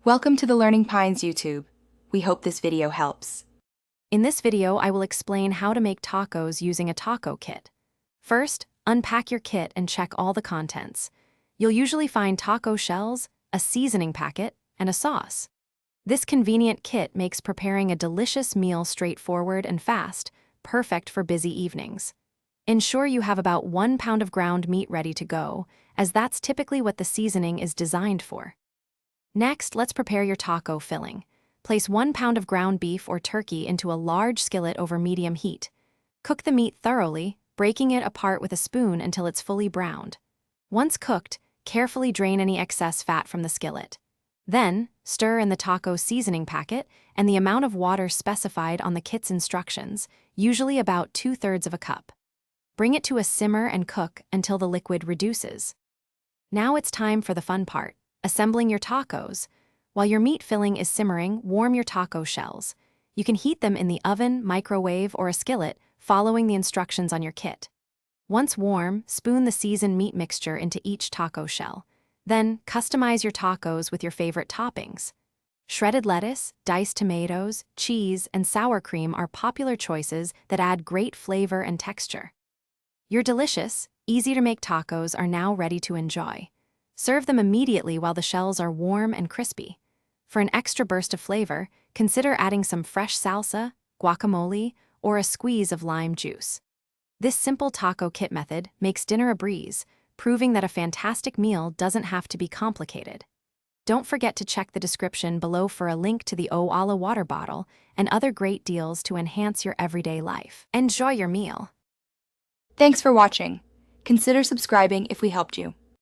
Welcome to the Learning Pines YouTube. We hope this video helps. In this video, I will explain how to make tacos using a taco kit. First, unpack your kit and check all the contents. You'll usually find taco shells, a seasoning packet, and a sauce. This convenient kit makes preparing a delicious meal straightforward and fast, perfect for busy evenings. Ensure you have about 1 pound of ground meat ready to go, as that's typically what the seasoning is designed for. Next, let's prepare your taco filling. Place 1 pound of ground beef or turkey into a large skillet over medium heat. Cook the meat thoroughly, breaking it apart with a spoon until it's fully browned. Once cooked, carefully drain any excess fat from the skillet. Then, stir in the taco seasoning packet and the amount of water specified on the kit's instructions, usually about 2/3 of a cup. Bring it to a simmer and cook until the liquid reduces. Now it's time for the fun part, assembling your tacos. While your meat filling is simmering, warm your taco shells. You can heat them in the oven, microwave, or a skillet, following the instructions on your kit. Once warm, spoon the seasoned meat mixture into each taco shell. Then, customize your tacos with your favorite toppings. Shredded lettuce, diced tomatoes, cheese, and sour cream are popular choices that add great flavor and texture. Your delicious, easy-to-make tacos are now ready to enjoy. Serve them immediately while the shells are warm and crispy. For an extra burst of flavor, consider adding some fresh salsa, guacamole, or a squeeze of lime juice. This simple taco kit method makes dinner a breeze, proving that a fantastic meal doesn't have to be complicated. Don't forget to check the description below for a link to the O'Ala water bottle and other great deals to enhance your everyday life. Enjoy your meal. Thanks for watching. Consider subscribing if we helped you.